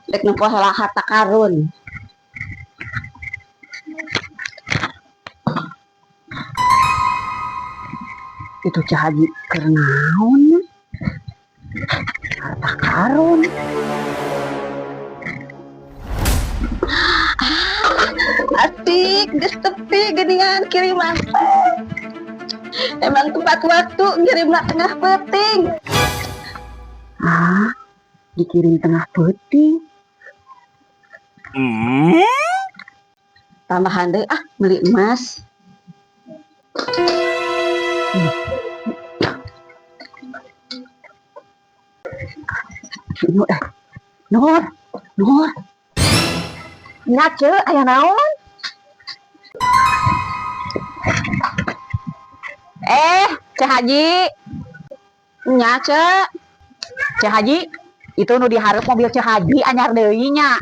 Dek nempoh heula harta karun. Itu Cah Haji keur naon nya? Harta karun. Atik, geus tepi geuningan kiriman. Emang tepat waktu ngirimna tengah peuting. Dikirim tengah peuting. Tambahan deh beli emas. Nur. Nya ceu aya naon? Cah Haji. Nya ceu. Cah Haji, itu nu dihareup mobil Cah Haji anyar deui nya.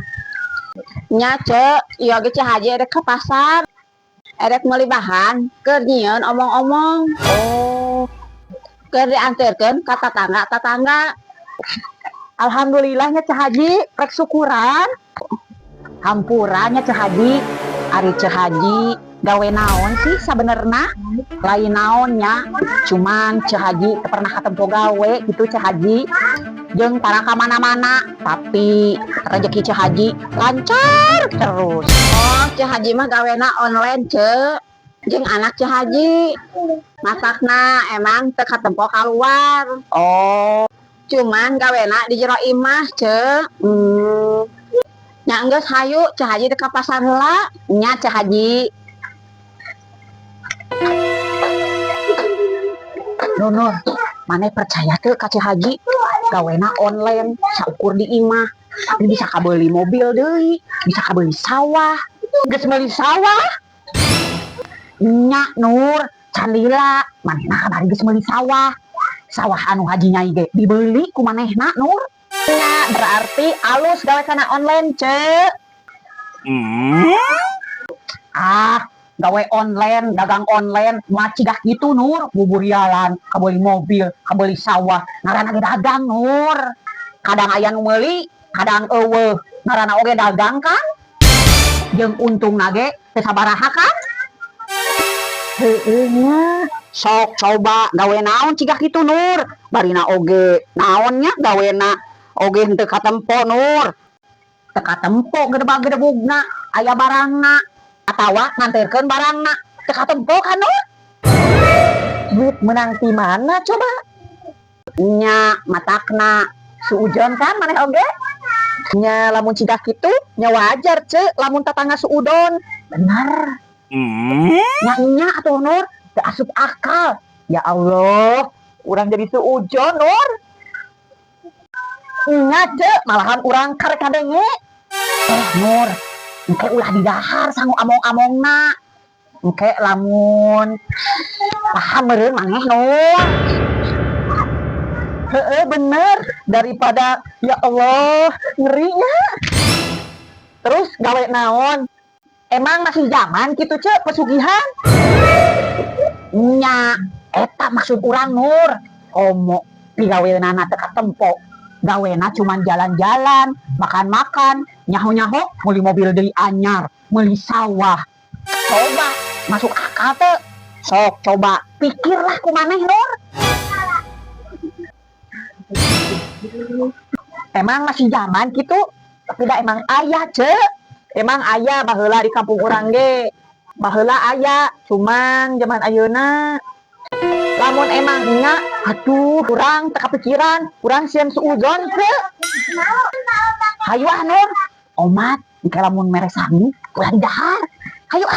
Nya ceu, ieu ge Cah Haji erek ka pasar. Erek meuli bahan keur nyieun omong-omong. Keur dianterkeun ka tatangga. Alhamdulillahnya Cah Haji, rek syukuran. Hampurannya Cah Haji. Ari Cah Haji gawe naon sih sabenerna? Lain naonnya, cuman Cah Haji teu pernah katempo gawe gitu Cah Haji. Jeung tara ka mana-mana, tapi rezeki Cah Haji lancar terus. Cah Haji mah gawena online ceu. Jeung anak Cah Haji masakna emang teu katempo kaluar. Cuman gawena di jero imah ceu. Nya geus hayu Cah Haji teh ka pasar heula. Nya Cah Haji. Nur, maneh percaya teu ka Cah Haji? Gawena online, saukur di imah. Tapi bisa kabeuli mobil deui, bisa kabeuli sawah. Geus meuli sawah? Nya Nur, can lila, manehna kabari geus meuli sawah. Sawah anu Haji Nyai ge dibeuli ku manehna Nur. Nya berarti alus gawe kana online ceu. Gawe online, dagang online, macigah gitu Nur. Buburialan, kabeuli mobil, kabeuli sawah, ngaranna ge dagang Nur. Kadang aya nu meuli, kadang eueuh, ngaranna oge dagang kan? Jeung untungna ge teu sabaraha kan? Heueuh nya. Sok coba gawe naon cigah kitu Nur. Barina oge naonnya gawena oge henteu katempo Nur. Teu katempo gedebag-gedebugna aya barangna atawa nganterkeun barangna teu katempo kan Nur. Duit menang ti mana coba? Nya matakna suujon kan maneh oge. Nya lamun cigah kitu nya wajar ceu lamun tatangga suudon. Bener. Nya atuh Nur teu asup akal. Ya Allah, urang jadi suujon Nur. Nya ceu malahan urang karek kadenge. Nur, engke ulah didahar sangu among-amongna. Engke lamun paham meureun maneh Nur. Bener, daripada ya Allah ngerinya. Terus gawe naon? Emang masih zaman gitu ceu pesugihan? Nya eta maksud urang Nur. Omo pigaweunana teu katempo. Gawena cuman jalan-jalan, makan-makan, nyaho-nyaho, meuli mobil deui anyar, meuli sawah. Coba masuk akal teu? Sok coba pikirlah ku maneh Nur. Emang masih zaman gitu? Tapi da emang aya ceu. Emang aya baheula di kampung urang ge. Baheula aya, cuman zaman ayeuna lamun emang nya, aduh, urang teu kapikiran, urang sieun suujon teu. Hayu Nur, omat, engke lamun mere sami, ulah didahar. Hayu